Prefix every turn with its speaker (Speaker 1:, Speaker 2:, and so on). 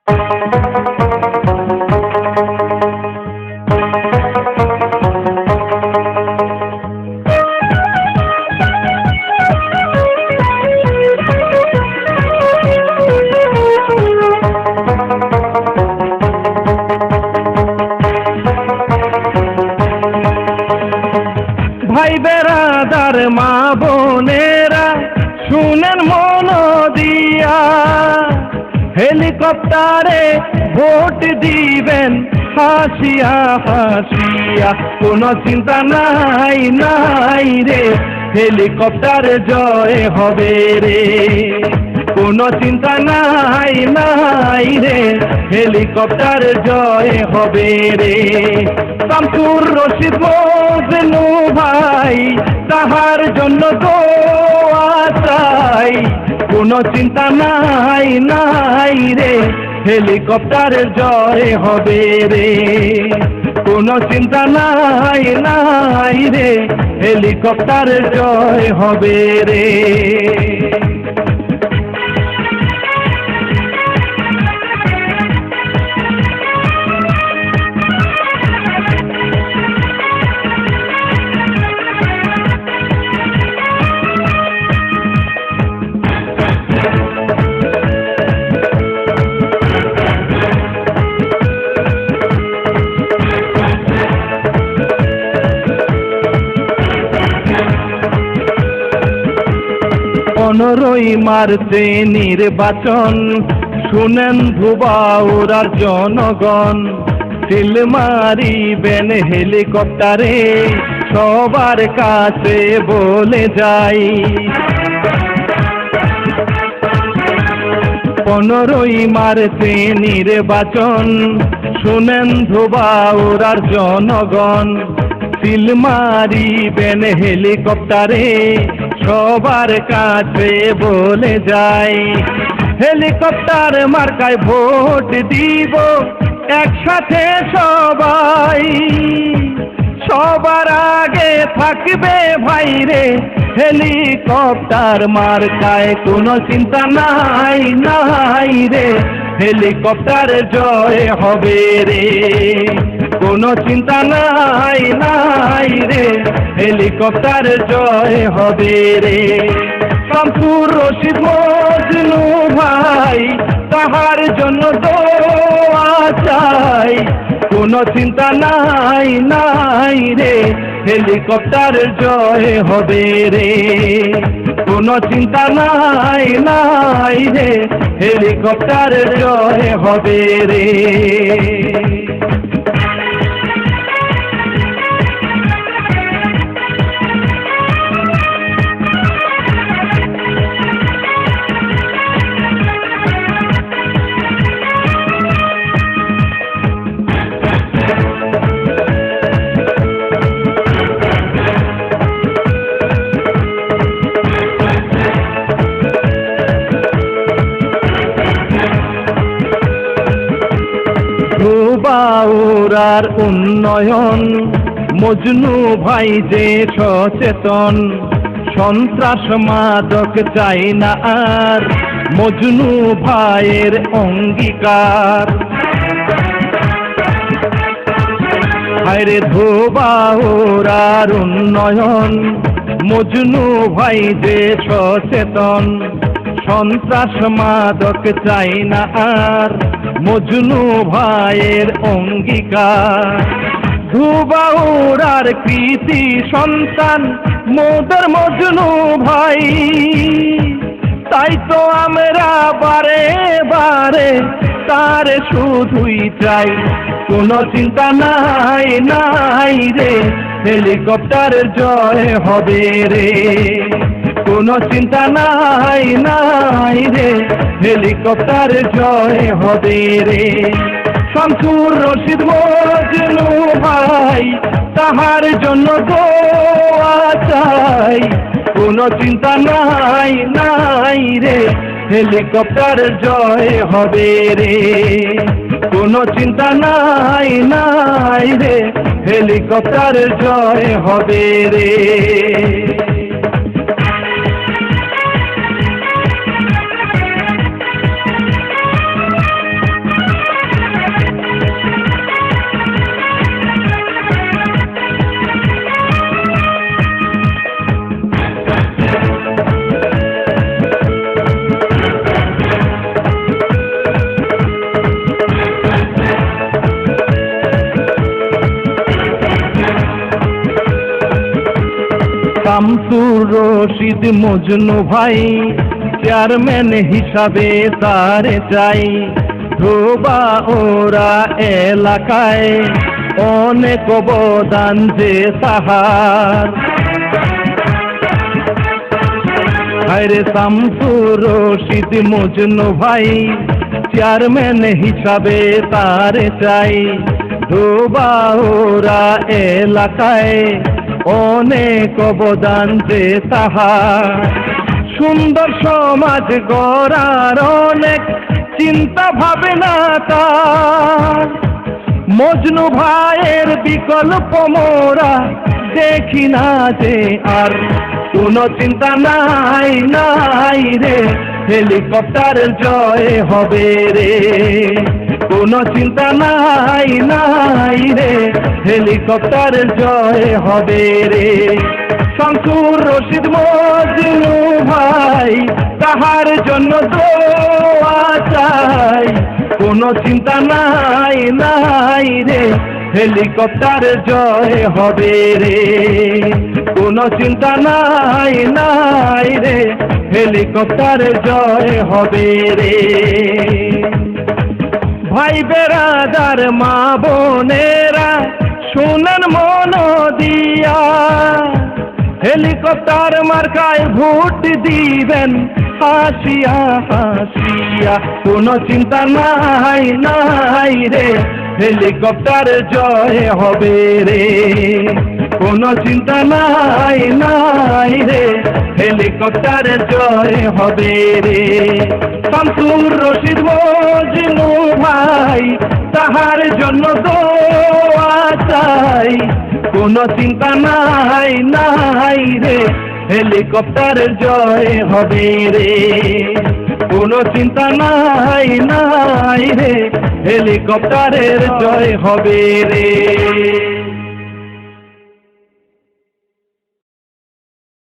Speaker 1: ভাই বেরাদার মা বোনেরা শুনেন মন দিয়া, হেলিকপ্টারে ভোট দিবেন হাসিয়া হাসিয়া, কোনো চিন্তা নাই নাই রে, হেলিকপ্টারে জয় হবে রে, কোনো চিন্তা নাই নাই রে, হেলিকপ্টার জয় হবে রে। শামসুর রশিদ মজনু ভাই তাহার জন্য দোয়া চাই, কোনো চিন্তা নাই নাই রে, হেলিকপ্টার জয় হবে রে, কোনো চিন্তা নাই নাই রে, হেলিকপ্টার জয় হবে রে। পনেরোই মার্চে নির্বাচন, শুনেন ধুবাউড়ার জনগণ, সিল মারিবেন হেলিকপ্টারে, সবার কাছে বলে যাই। পনেরোই মার্চে নির্বাচন, শুনেন ধুবাউড়ার জনগণ, সিল মারিবেন হেলিকপ্টারে, সবার কাছে বলে যাই। হেলিকপ্টার মার্কায় ভোট দিব একসাথে সবাই, সবার আগে থাকবে ভাইরে, হেলিকপ্টার মার্কায় কোনো চিন্তা নাই নাই রে, হেলিকপ্টার জয় হবে রে, কোনো চিন্তা নাই নাই রে, হেলিকপ্টার জয় হবে রে। শামসুর রশিদ মজনু ভাই তাহার জন্য দোয়া চাই, কোনো চিন্তা নাই নাই রে, হেলিকপ্টার জয় হবে রে, কোনো চিন্তা নাই নাই রে, হেলিকপ্টার জয় হবে রে। ধুবাউড়ার উন্নয়ন, মজনু ভাই যে সচেতন, সন্ত্রাস মাদক চাই না আর, মজনু ভাইয়ের অঙ্গীকার। হায়রে ধুবাউড়ার উন্নয়ন, মজনু ভাই যে সচেতন, সন্ত্রাস মাদক চাই না আর, মজনু ভাইয়ের অঙ্গীকার। ধুবাউড়ার কৃতি সন্তান মোদের মজনু ভাই, তাই তো আমরা বারে বারে তার শুধুই চাই, কোনো চিন্তা নাই নাই রে, হেলিকপ্টার জয় হবে রে, কোনো চিন্তা নাই নাই রে, হেলিকপ্টার জয় হবে রে। শামসুর রশিদ মজনু ভাই তাহার জন্য দোয়া চাই, কোনো চিন্তা নাই নাই রে, হেলিকপ্টার জয় হবে রে, কোনো চিন্তা নাই নাই রে, হেলিকপ্টার জয় হবে রে। শামসুর রশিদ মজনু ভাই, চেয়ারম্যান হিসাবে তারে চাই। ধোবা ওরা এলাকায় অনেক অবদান যে তাহার। হায়রে শামসুর রশিদ মজনু ভাই, চেয়ারম্যান হিসাবে তারে চাই। ধোবা ওরা এলাকায় অনেক অবদান যে তাহার। সুন্দর সমাজ গড়ার অনেক চিন্তা ভাবনা তার। মজনু ভাইয়ের বিকল্প মোরা দেখি না যে আর। কোনো চিন্তা নাই নাই রে, হেলিকপ্টার জয় হবে রে। কোনো চিন্তা নাই নাই রে, হেলিকপ্টার জয় হবে রে। শামসুর রশিদ মজনু ভাই, তাহার জন্য দোয়া চাই। কোনো চিন্তা নাই নাই রে, হেলিকপ্টার জয় হবে রে। কোনো চিন্তা নাই নাই রে, হেলিকপ্টার জয় হবে রে। ভাই বেরাদার মা বোনেরা শুনেন মন দিয়া, হেলিকপ্টার মার্কায় ভোট দিবেন হাসিয়া হাসিয়া। কোনো চিন্তা নাই নাই রে, হেলিকপ্টার জয় হবে রে। কোনো চিন্তা নাই নাই রে, হেলিকপ্টার জয় হবে রে। শামসুর রশিদ মজনু ভাই, তাহার জন্য দোয়া চাই। কোনো চিন্তা নাই নাই রে, হেলিকপ্টার জয় হবে রে। কোনো চিন্তা নাই নাই রে, হেলিকপ্টারের জয় হবে রে।